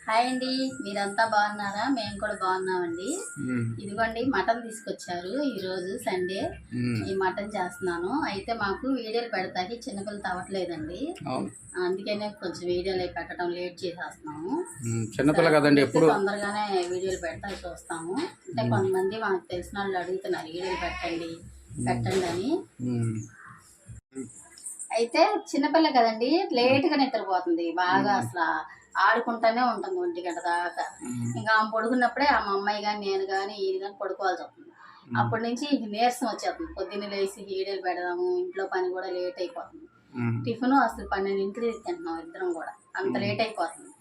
Hi అండి, మీరంతా బాగున్నారా? మేము కూడా బాగున్నామండి. ఇదిగోండి మటన్ తీసుకొచ్చారు. ఈరోజు సండే ఈ మటన్ చేస్తున్నాను. అయితే మాకు వీడియోలు పెడతాకి చిన్నపిల్లలు తవ్వట్లేదండి, అందుకనే కొంచెం వీడియోలు పెట్టడం లేట్ చేసేస్తున్నాము. చిన్నపిల్ల కదండి, ఎప్పుడు తొందరగానే వీడియోలు పెడతా చూస్తాము. అంటే కొంతమంది మాకు తెలిసిన వాళ్ళు అడుగుతున్నారు వీడియోలు పెట్టండి పెట్టండి అని. అయితే చిన్నపిల్ల కదండి, లేట్గా నిద్రపోతుంది బాగా. అసలు ఆడుకుంటానే ఉంటుంది 1 గంట దాకా. ఇంకా ఆమె పడుకున్నప్పుడే ఆ మా అమ్మాయి కానీ నేను కానీ ఈయన కానీ పడుకోవాల్సి వస్తుంది. అప్పటి నుంచి నీరసం వచ్చేస్తుంది. పొద్దున్న లేచి వీడియోలు పెడదాము, ఇంట్లో పని కూడా లేట్ అయిపోతుంది. టిఫిన్ అసలు 12ంటికి తింటున్నాం ఇద్దరం కూడా, అంత లేట్ అయిపోతుంది.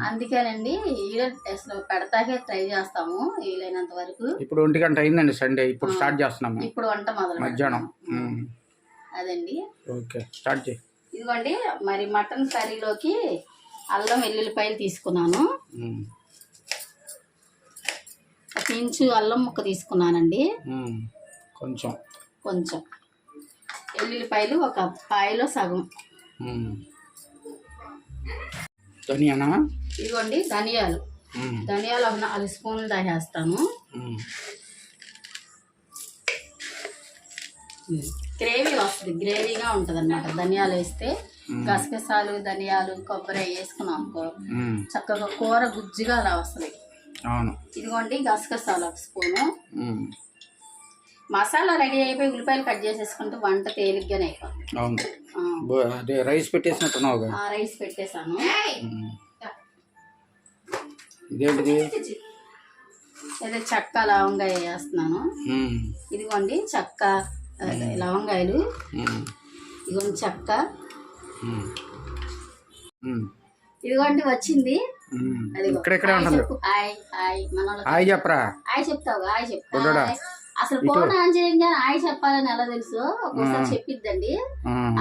అందుకేనండి వీడియో అసలు పెడతాకే ట్రై చేస్తాము వీలైనంత వరకు. ఇప్పుడు 1 గంట అయిందండి సండే, ఇప్పుడు స్టార్ట్ చేస్తున్నాము. ఇప్పుడు వంట మొదలు మధ్యాహ్నం అదండి. ఓకే, స్టార్ట్ చేయి. ఇదిగోండి మరి మటన్ కర్రీలోకి అల్లం వెల్లుల్లిపాయలు తీసుకున్నాను. 1 ఇంచు అల్లం ముక్క తీసుకున్నానండి. కొంచెం కొంచెం వెల్లుల్లిపాయలు 1 పాయలో సగం. ధనియానా? ఇదిగోండి ధనియాలు. ధనియాలు 4 స్పూన్లు దాచేస్తాను. గ్రేవీ వస్తుంది, గ్రేవీగా ఉంటుంది అన్నమాట ధనియాలు వేస్తే. గసగసాలు ధనియాలు కొబ్బరి వేసుకున్నాం అనుకో చక్కగా కూర గుజ్జుగా అలా వస్తుంది. ఇదిగోండి గసగసాలు 1 స్పూను. మసాలా రెడీ అయిపోయి ఉల్లిపాయలు కట్ చేసేసుకుంటే వంట తేలిగ్గానే అయిపోతుంది. రైస్ పెట్టేసినట్టున్నావు. రైస్ పెట్టేశాను. అదే చెక్క లవంగాయ వేస్తున్నాను. ఇదిగోండి చెక్క లవంగాయలు, ఇదిగోండి చెక్క. ఇదిగోండి వచ్చింది. హాయ్ చెప్పరా? హాయ్ చెప్తావు? హాయ్ చెప్తా. అసలు ఫోన్ ఆన్ చేయంగానే హాయ్ చెప్పాలని ఎలా తెలుసు? ఒక్కోసారి చెప్పిద్దండి,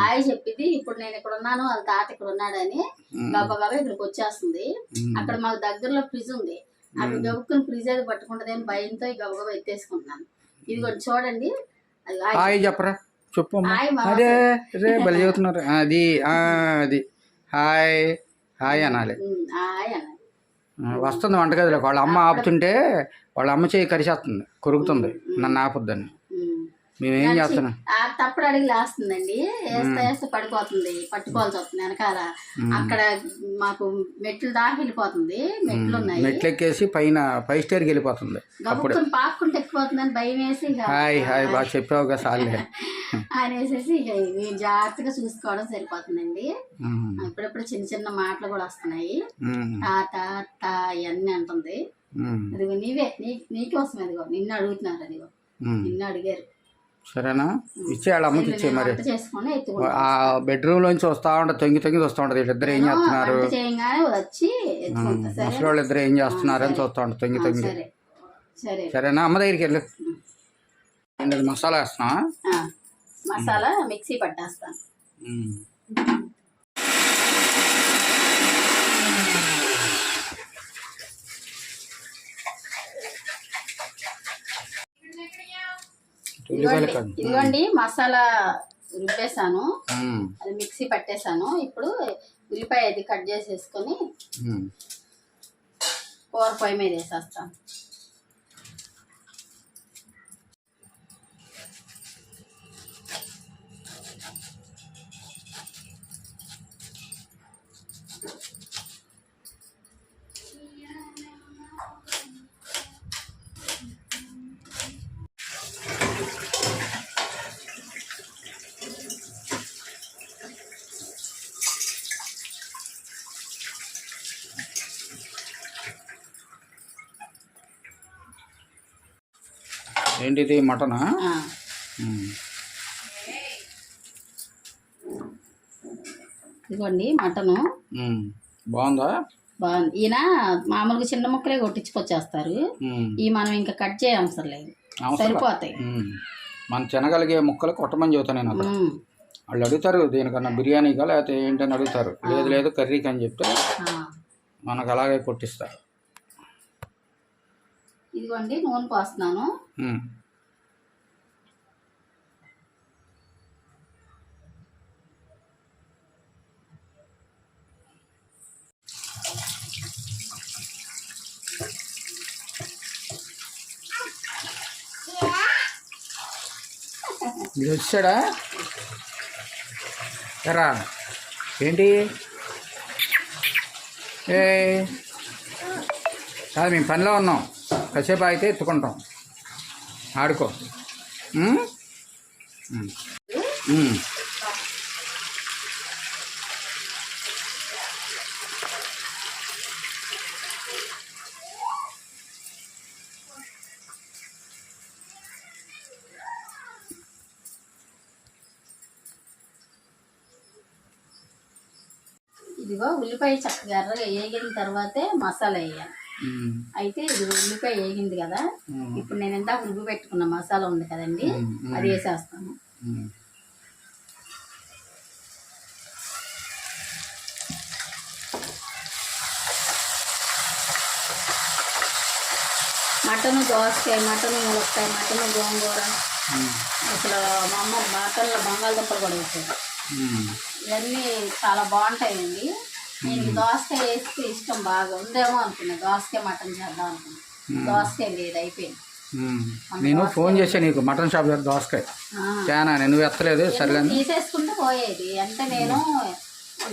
హాయ్ చెప్పిద్ది. ఇప్పుడు నేను ఇక్కడ ఉన్నాను, వాళ్ళ తాత ఇక్కడ ఉన్నాడని గబగబా ఇక్కడికి వచ్చేస్తుంది. అక్కడ మాకు దగ్గరలో ఫ్రిడ్జ్ ఉంది, అక్కడ గబుక్కుని ఫ్రిడ్జ్ అది పట్టుకుంటుంది అని భయంతో గబగబా ఎత్తేసుకుంటున్నాను. ఇదిగోండి చూడండి. హాయ్ చెప్పరా? చెప్పు. అదే రే బలి చెబుతున్నారు. అది అది హాయ్ హాయ్ అనాలి. వస్తుంది వంటగదిలోకి. వాళ్ళ అమ్మ ఆపుతుంటే వాళ్ళ అమ్మ చేయి కరిచేస్తుంది, కొరుకుతుంది, నన్ను ఆపుద్దని. మేమేం చేస్తున్నాం? తప్పుడు అడిగి లేస్తుందండి, వేస్తా వేస్తే పడిపోతుంది, పట్టుకోవాల్సి వస్తుంది వెనకాల. అక్కడ మాకు మెట్లు దాకా వెళ్ళిపోతుంది, మెట్లు ఉన్నాయి, మెట్లు ఎక్కేసి పై స్టేర్కి వెళ్ళిపోతుంది. అప్పుడు పాక్కుంటే ఎక్కిపోతుందని భయం వేసి హాయ్ హాయ్ బాగా చెప్పావు కదా సార్లే అనేసి ఇక మేము జాగ్రత్తగా చూసుకోవడం సరిపోతుందండి. ఇప్పుడప్పుడు చిన్న చిన్న మాటలు కూడా వస్తున్నాయి. తాత తా ఇవన్నీ అంటుంది. అదిగో నీవే నీకోసం అదిగో నిన్ను అడుగుతున్నారు, అదిగో నిన్ను అడిగారు. సరేనా? ఇచ్చేయాలి, అమ్మకి ఇచ్చే. మరి ఆ బెడ్రూమ్ లోంచి వస్తా ఉంటుంది, తొంగి వస్తూ ఉంటుంది. వీళ్ళిద్దరు ఏం చేస్తున్నారు, ముసలి వాళ్ళు ఇద్దరు ఏం చేస్తున్నారు అని చూస్తూ ఉంటుంది తొంగి. సరేనా? అమ్మ దగ్గరికి వెళ్ళు. ఏంటది మసాలా వేస్తున్నా? మసాలా మిక్సీ పట్టేస్తాను. ఇదిగోండి మసాలా రుబ్బేసాను, అది మిక్సీ పట్టేసాను. ఇప్పుడు ఉల్లిపాయ అది కట్ చేసేసుకొని కూర పొయ్యి మీద వేసేస్తాను. ఏంటిది మటనా? ఇదిగోండి మటను. బాగుందా? బాగుంది. ఈయన మామూలుగా చిన్న ముక్కలే కొట్టించుకొచ్చేస్తారు, ఈ మనం ఇంకా కట్ చేయ అవసరం లేదు, సరిపోతాయి. మన తినగలిగే ముక్కలు కొట్టమని చెబుతాను నేను. అక్కడ వాళ్ళు అడుగుతారు దీనికన్నా బిర్యానీగా లేకపోతే ఏంటని అడుగుతారు. లేదు కర్రీకి అని చెప్తే మనకు అలాగే కొట్టిస్తారు. ఇదిగోండి నూనె పోస్తున్నాను. ఇది వచ్చాడా ఎరా ఏంటి ఏ కాదు మేము పనిలో ఉన్నాం కాసేపు అయితే ఎత్తుకుంటాం ఆడుకో ఉమ్? ఉమ్. ఇదిగో ఉల్లిపాయ చక్కగా ఎర్రగా వేగిన తర్వాతే మసాలా వేయాలి. ఉమ్. అయితే ఇది ఉల్లిపాయ వేగింది కదా, ఇప్పుడు నేను ఇందాక రుబ్బు పెట్టుకున్న మసాలా ఉంది కదండి, అది వేసేస్తాను. ఉమ్. మటన్ దోసకాయ, మటన్ ములక్కాయ, మటన్ గోంగూర, అసలు మా అమ్మ మటన్లో బంగాళదుంపలు కూడా వేసారు. ఇవన్నీ చాలా బాగుంటాయండి. నేను దోసకాయ వేస్తే ఇష్టం బాగా ఉందేమో అనుకున్నా, దోసకాయ మటన్ చేద్దాం అనుకున్నా. దోసకాయ లేదు, అయిపోయింది. నేను ఫోన్ చేసా నీకు మటన్ షాప్ దగ్గర దోసకాయ చాలా నువ్వు ఎత్తలేదు. సరే తీసేసుకుంటే పోయేది అంటే నేను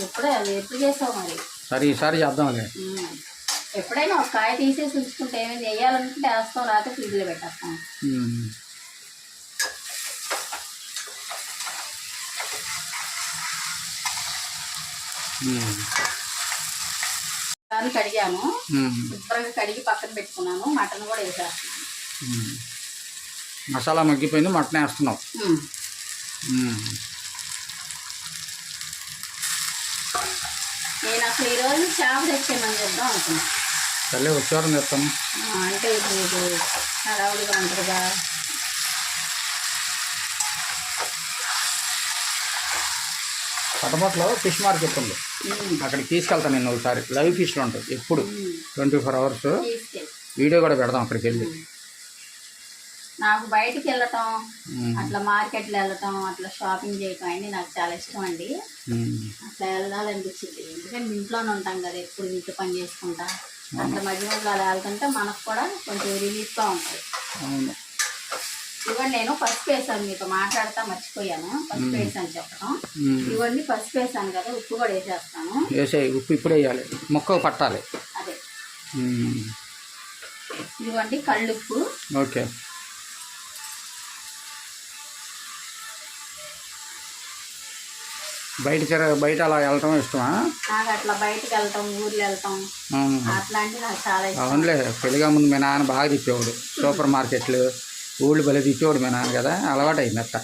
ఎప్పుడే అది ఎప్పుడు చేసావు మరి. సరే ఈసారి చేద్దాంలే. ఎప్పుడైనా ఒక కాయ తీసేసి ఉంచుకుంటే ఏమైంది, వేయాలనుకుంటే వేస్తాం, లేకపోతే ఫ్రిడ్జ్లో పెట్టేస్తాం. దాన్ని కడిగాను, శుభ్రంగా కడిగి పక్కన పెట్టుకున్నాను. మటన్ కూడా వేసేస్తున్నాను. మసాలా మగ్గిపోయింది, మటన్ వేస్తున్నావు. నేను అసలు ఈరోజు చేప తెచ్చేయమని చెప్దాం అనుకున్నాను. సరే వచ్చేవారం చెప్తాను. అంటే ఇప్పుడు హడావుడిగా ఉంటుందిగా. పటమట్లో ఫిష్ మార్కెట్ ఉంది, అక్కడికి తీసుకెళ్తాను నేను ఒకసారి. లైవ్ ఫిష్లు ఉంటాయి ఎప్పుడు 24 hours. వీడియో కూడా పెడదాం అక్కడికి వెళ్ళి. నాకు బయటికి వెళ్ళటం, అట్లా మార్కెట్లో వెళ్ళటం, అట్లా షాపింగ్ చేయటం అన్నీ నాకు చాలా ఇష్టం అండి. అట్లా వెళ్ళాలనిపించింది, ఎందుకంటే ఇంట్లోనే ఉంటాం కదా ఎప్పుడు ఇంట్లో పని చేసుకుంటా. అట్లా మధ్య మధ్యలో అలా వెళ్తుంటే మనకు కూడా కొంచెం రిలీఫ్గా ఉంటుంది. ఇవ్వండి, నేను పసుపు వేసాను, మీతో మాట్లాడుతా మర్చిపోయాను పసుపు వేసాను చెప్పడం. ఇవ్వండి పసుపు వేసాను కదా, ఉప్పు కూడా వేసేస్తాను. వేసేయి, ఉప్పు ఇప్పుడు వేయాలి, మొక్కకు పట్టాలి. అదే ఇదిగోండి కళ్ళుప్పు. ఓకే. బయట అలా వెళ్ళటం ఇష్టమా? నాకు అట్లా బయటకు వెళ్తాం, ఊర్లో వెళ్తాం, అట్లాంటివి నాకు చాలా ఇష్టం. అవునులే, పెళ్ళిగా ముందు మీ నాన్న బాగా తిప్పేవాడు. సూపర్ మార్కెట్లు ఊళ్ళు బలి తిప్పేవాడు మీ నాన్న కదా, అలవాటు అయింది అట్ట.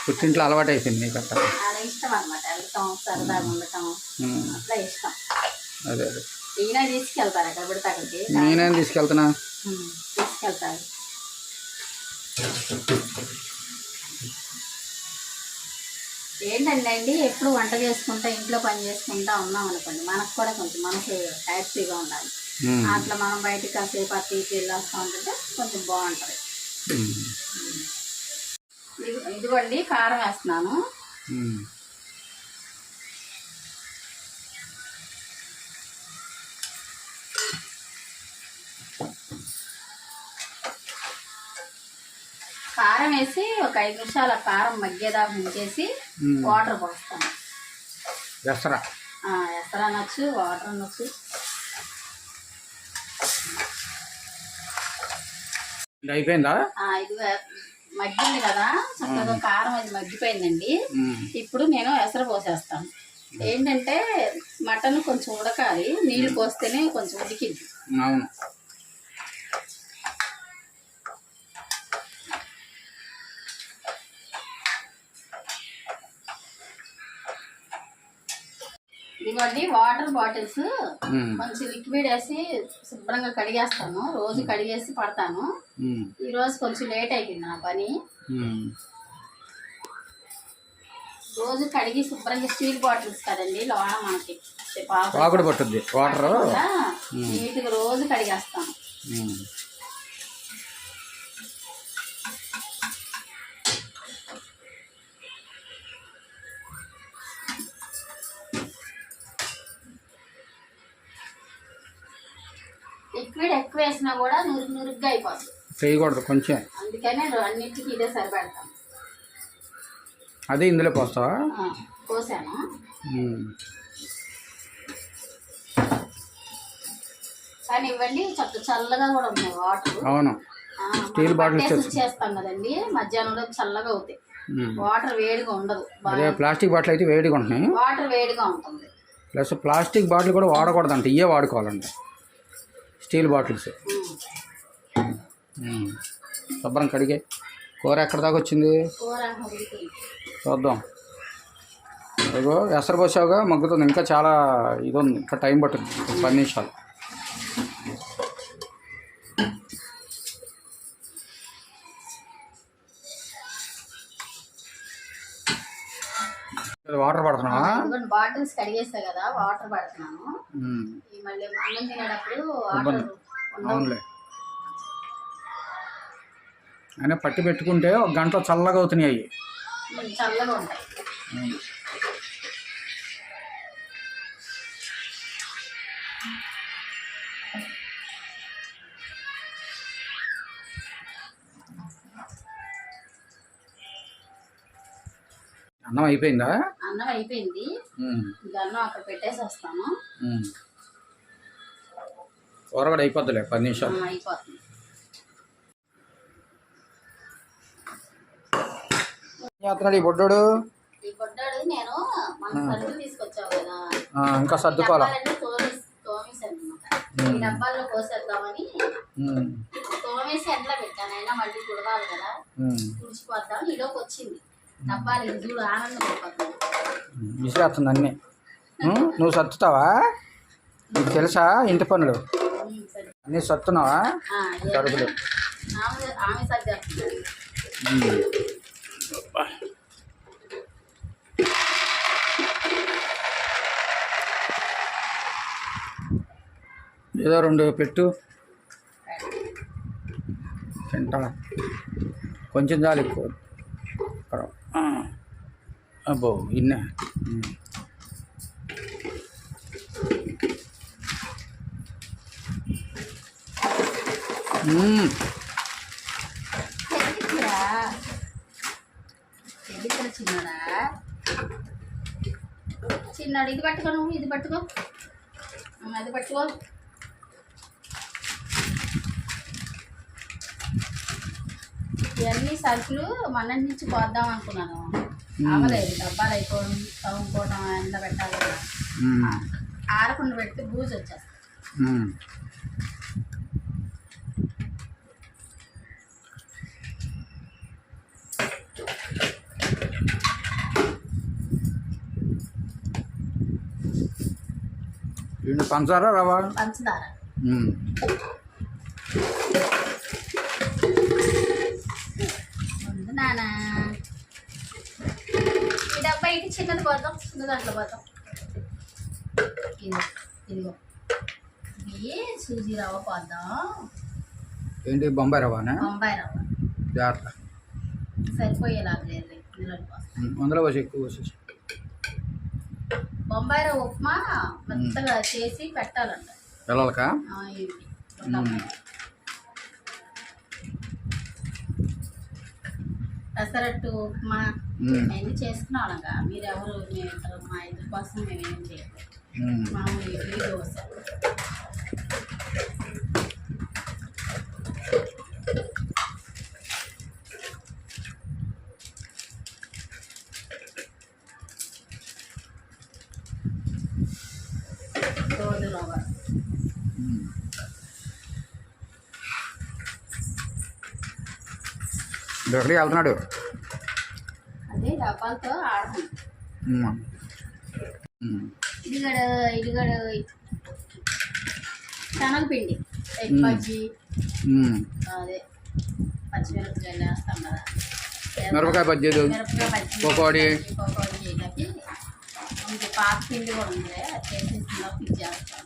పుట్టింట్లో అలవాటు అయిపోయింది నీకు అట్ట. చాలా ఇష్టం అనమాట, వెళ్తాం సరదాగా ఉండటం అట్లా ఇష్టం. అదే అదే. ఈయన తీసుకెళ్తారు ఎక్కడ పడితే అక్కడికి. నేనేం తీసుకెళ్తున్నా, తీసుకెళ్తారు. ఏంటండి ఎప్పుడు వంట చేసుకుంటా ఇంట్లో పని చేసుకుంటా ఉన్నాం అనుకోండి, మనకు కూడా కొంచెం మనసు హ్యాపీగా ఉండాలి. అట్లా మనం బయటకు కాసేపు అట్టి ఇటు వెళ్ళొస్తూ ఉంటుంటే కొంచెం బాగుంటుంది. ఇదిగోండి కారం వేస్తున్నాను. కారం వేసి ఒక 5 నిమిషాలు కారం మగ్గేదాకా ఉంచేసి వాటర్ పోస్తాను. ఎసరా అనొచ్చు, వాటర్ అనొచ్చు. అయిపోయిందా? ఇది మగ్గింది కదా చక్కగా, కారం అది మగ్గిపోయిందండి. ఇప్పుడు నేను ఎసరు పోసేస్తాను. ఏంటంటే మటన్ కొంచెం ఉడకాలి, నీళ్ళు పోస్తేనే కొంచెం ఉడికింది. అవును. ఇదిగోండి వాటర్ బాటిల్స్ కొంచెం లిక్విడ్ వేసి శుభ్రంగా కడిగేస్తాను. రోజు కడిగేసి పడతాను. ఈ రోజు కొంచెం లేట్ అయిపోయింది నా పని. రోజు కడిగి శుభ్రంగా, స్టీల్ బాటిల్స్ కదండి లోన మనకి పాకుడు పట్టుద్ది వాటర్, నీట్గా రోజు కడిగేస్తాను. లిక్విడ్ ఎక్కువ వేసినా కూడా నురుగ్గా అయిపోతుంది. చేయకూడదు కొంచెం. అందుకనే అన్నింటికి ఇదే సరిపెడతాం. అదే ఇందులో పోస్తావా? పోసాను. కానీ ఇవ్వండి చల్లగా కూడా ఉన్నాయి వాటర్. అవును, స్టీల్ బాటిల్ చేస్తాం కదండి, మధ్యాహ్నంలో చల్లగా అవుతాయి. వాటర్ వేడిగా ఉండదు. అదే ప్లాస్టిక్ బాటిల్ అయితే వేడిగా ఉంటున్నాయి, వాటర్ వేడిగా ఉంటుంది. ప్లస్ ప్లాస్టిక్ బాటిల్ కూడా వాడకూడదంట, ఇవే వాడుకోవాలంట స్టీల్ బాటిల్స్. శుభ్రం కడిగే. కూర ఎక్కడ దాకా వచ్చింది చూద్దాం. ఇదిగో ఎసరు పోసావుగా, మగ్గుతుంది. ఇంకా చాలా ఇది ఉంది, ఇంకా టైం పట్టుతుంది, 10 నిమిషాలు. వాటర్ పడుతున్నావా? బాటిల్స్ కడిగేస్తా కదా, వాటర్ పడుతున్నాను. మళ్ళీ అన్నం తినేటప్పుడు వాటర్. అవునులే, అయినా పట్టి పెట్టుకుంటే ఒక గంటలో చల్లగా అవుతున్నాయి, చల్లగా ఉంటాయి. అన్నం అయిపోయిందా? అన్నం అయిపోయింది. ఇంకా అన్నం అక్కడ పెట్టేసి వస్తాను. కూర కూడా అయిపోద్దిలే, 10 నిమిషాలు అయిపోతుంది. చేస్తున్నాడు ఈ బొడ్డోడు. ఈ బొడ్డాడు నేను మన సరుకులు తీసుకొచ్చావు కదా, ఇంకా సర్దుకోవాలా, తోమేసాను అనమాట. ఈ డబ్బాల్లో పోసేద్దామని తోమేసి ఎండలో పెట్టాను. అయినా మళ్ళీ తుడవాలి కదా, తుడిచిపోద్దాం. ఈలోకి వచ్చింది డబ్బాలు, ఇది చూడు ఆనందం అయిపోతుంది. విసిరేస్తుంది అన్నీ. నువ్వు సర్దుతావా? నీకు తెలుసా ఇంటి పనులు అన్నీ సర్దుతున్నావా? సరుకులు ఆమె సర్దేస్తుంది. ఏదో 2 పెట్టు, తింటా. కొంచెం చాలు, ఎక్కువ. అబ్బో ఇన్న చిన్నడా చిన్నాడు. ఇది పట్టుకో, నువ్వు ఇది పట్టుకో, అది పట్టుకో. ఇవన్నీ సరుకులు మన నుంచి పోద్దాం అనుకున్నాను, అవ్వలేదు. డబ్బాలు అయిపోవడం, తవ్వుకోవడం, ఎండ పెట్టాలి కదా, ఆరకుండా పెడితే బూజు వచ్చేస్తాయి. పంచదార రవ్వ? పంచదార. ముందు నాన్న ఈ డబ్బా ఇటు చిన్నది పోద్దాం, చిన్న దాంట్లో పోద్దాం. ఇదిగో ఇవి సూజీ రవ్వ పోద్దాం. ఏంటి, బొంబాయి రవ్వనా? బొంబాయి రవ్వ. జాగ్రత్త, సరిపోయేలాగా లేదు, ఇందులో అందులో వచ్చి ఎక్కువ వచ్చేసి. బొంబాయి రవ్వ ఉప్మా మెత్తగా చేసి పెట్టాలంట పిల్లలకా? పెసరట్టు ఉప్మా అవన్నీ చేసుకునే వాళ్ళంగా. మీరెవరు మా ఇద్దరి కోసం మేమేం చేయలేదు. మామూలు ఇడ్లీ, దోశ. రవ్వ. ఎక్కడికి వెళ్తున్నాడు? అదే డబ్బాలతో ఆడతాం. ఇదిగడ శనగపిండి, బజ్జీ, అదే పచ్చిమిరపకాయలు వేస్తాం కదా, మిరపకాయ బజ్జీలు, పకోడీ. ఇంకా పాత పిండి కూడా ఉంది, చేసి ఇచ్చేస్తాం.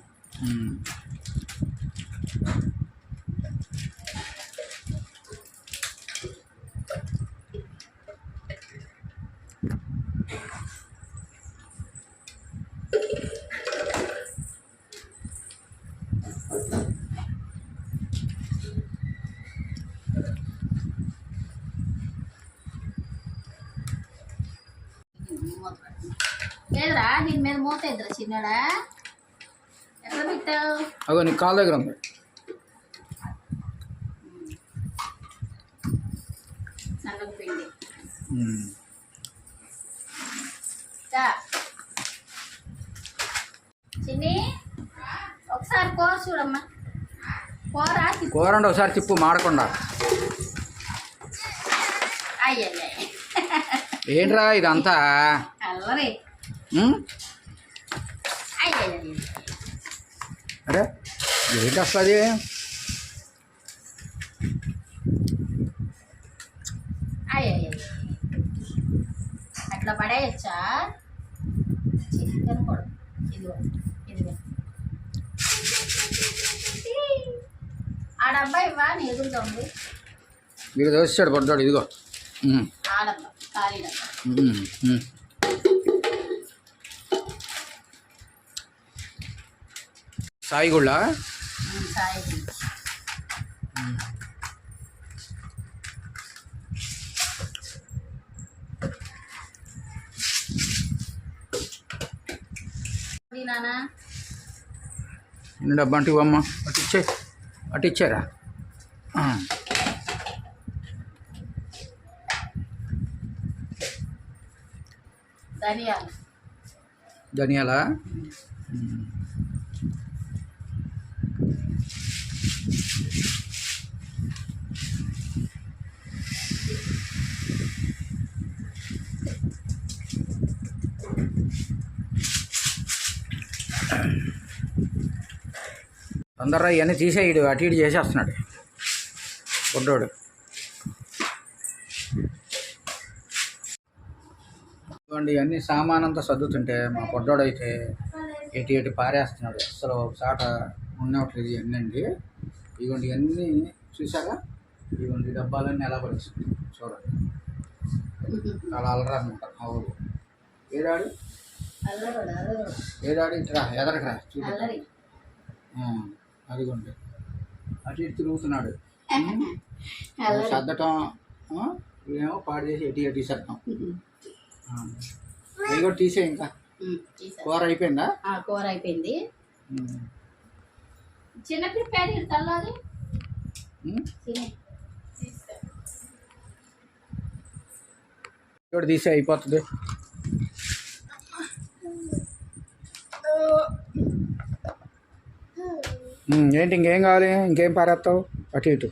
మూత పెట్టు. లేదురా దీని మీద మూత ఎదురా చిన్నడా ఎట్లా పెట్టావు? అగో నీ కాలు దగ్గర ఉంది. శనగపిండి ఉమ్. చిన్ని ఒకసారి కూర చూడమ్మా. కూర అంటే ఒకసారి తిప్పు మాడకుండా. అయ్యే ఏంట్రా ఇదంతా? అల్లరి. అయ్యే అరే ఏంటి అసలు అది? అయ్యే అట్లా పడేయచ్చా? చికెన్ కూడా ఇదిగో ఇదిగో ఆ డబ్బా ఇవ్వా నీ ఎదురుగా ఉంది. మీరు దోశాడు పడ్డాడు. ఇదిగో ఆ డబ్బా ఖాళీ డబ్బా. సాయిగుళ్ళ సాయి నానా ఎన్ని డబ్బా అంటే ఇవ్వమ్మా. అటు ఇచ్చారా? ధనియాలు ధనియాలా? తొందరగా ఇవన్నీ తీసేయడు, అటు ఇటు చేసేస్తున్నాడు బొడ్డోడు. ఇవ్వండి ఇవన్నీ సామాన్ అంతా సర్దుతుంటే మా పొడ్డోడు అయితే ఎటు పారేస్తున్నాడు. అసలు ఒకసాట ఉండవట్లేదు ఇవన్నీ అండి. ఇవ్వండి ఇవన్నీ చూసారా? ఇవ్వండి డబ్బాలన్నీ ఎలా పడుతుంది చూడండి. చాలా అలరా అనమాట మా ఊరు. ఏడాడు ఇట్రా ఎదరకరా చూడండి. అదిగోండి అటు ఇటు తిరుగుతున్నాడు. సర్దటం ఏమో పాడు చేసి ఎటు సర్దాం. అవి కూడా తీసే. ఇంకా కూర అయిపోయిందా? కూర అయిపోయింది. చిన్నపిల్ల ప్యాకెట్ తల్లాది ఇక్కడ తీసే అయిపోతుంది. ఏంటి ఇంకేం కావాలి? ఇంకేం పారేస్తావు అటు ఇటు?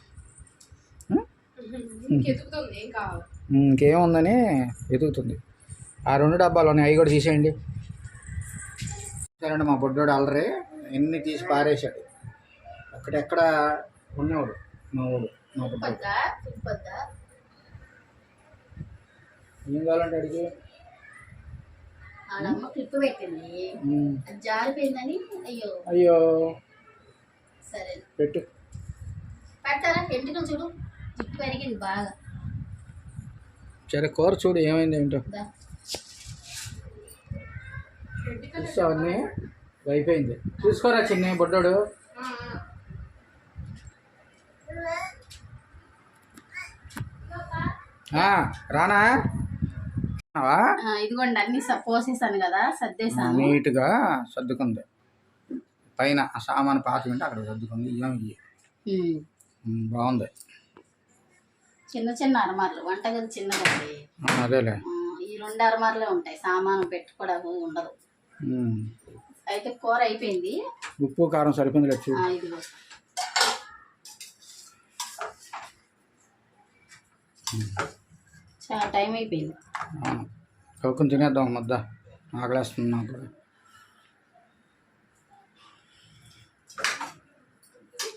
ఇంకేముందని వెతుకుతుంది. ఆ 2 డబ్బాలు ఉన్నాయి, అవి కూడా తీసేయండి. సరే మా బొడ్డోడు అల్లరి ఎన్ని తీసి పారేశాడు. అక్కడెక్కడ ఉన్నవాడు మా ఊడు. మా బొడ్డోడు ఏం కావాలంటే అడిగి క్లిప్ పెట్టింది, జారిపోయిందని. అయ్యో సరే పెట్టు. పెట్టారా? ఎంటికలు చూడు, జుట్టు పెరిగింది బాగా. సరే కూర చూడు ఏమైంది ఏంటో. అవన్నీ అయిపోయింది. చూసుకోరా చిన్న బొడ్డోడు. రానా? ఇదిగోండి అన్ని పోసేసాను కదా, సర్దేశాను. నీట్గా సర్దుకుంది. పైన ఆ సామాను పాత ఉంటే అక్కడ సర్దుకుంది. బాగుంది. చిన్న చిన్న అరమార్లు, వంటగది చిన్నది. అదేలే, ఈ 2 అరమార్లే ఉంటాయి, సామాను పెట్టుకోవడం ఉండదు. అయితే కూర అయిపోయింది. ఉప్పు కారం సరిపోయింది కదా. ఇదిగో చాలా టైం అయిపోయింది. కౌకుని తినేద్దాం ముద్ద, ఆకలేస్తుంది నాకు కూడా.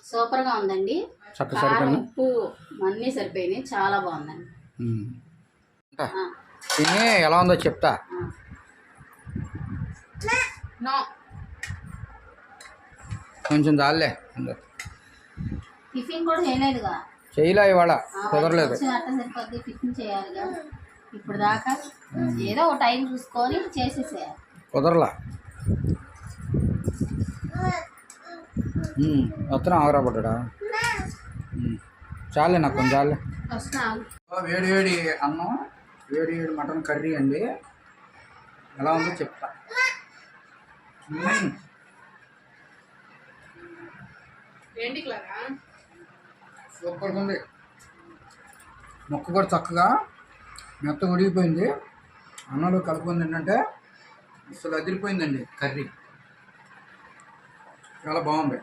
సూపర్గా ఉందండి. సరిపోయింది. ఉప్పు అన్నీ సరిపోయినాయి, చాలా బాగుందండి. తిని ఎలా ఉందో చెప్తా. కొంచెం చాలే. టిఫిన్ కూడా చేయలేదుగా. చేయలే, ఇవాళ కుదరలేదు. సరిపోద్ది, టిఫిన్ చేయాలిగా. ఇప్పుడు దాకా ఏదో ఒక టైం చూసుకొని చేసేసేయాలి. కుదరలా. వస్తున్నా ఆగరా పడ్డా. చాలే నాకు కొంచెం చాలే. వేడి వేడి అన్నం, వేడి వేడి మటన్ కర్రీ అండి. ఎలా ఉందో చెప్తా. సూపర్గా ఉంది. మొక్క కూడా చక్కగా మెత్త ఉడిగిపోయింది. అన్నంలో కలుపుకుంది ఏంటంటే అసలు అదిరిపోయిందండి కర్రీ. చాలా బాగుంది.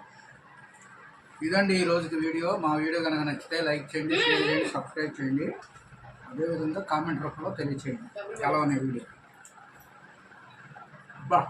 ఇదండి ఈ రోజుకి వీడియో. మా వీడియో కనుక నచ్చితే లైక్ చేయండి, షేర్ చేయండి, సబ్స్క్రైబ్ చేయండి. అదేవిధంగా కామెంట్ రూపంలో తెలియచేయండి ఎలా ఉన్నాయి వీడియో. బా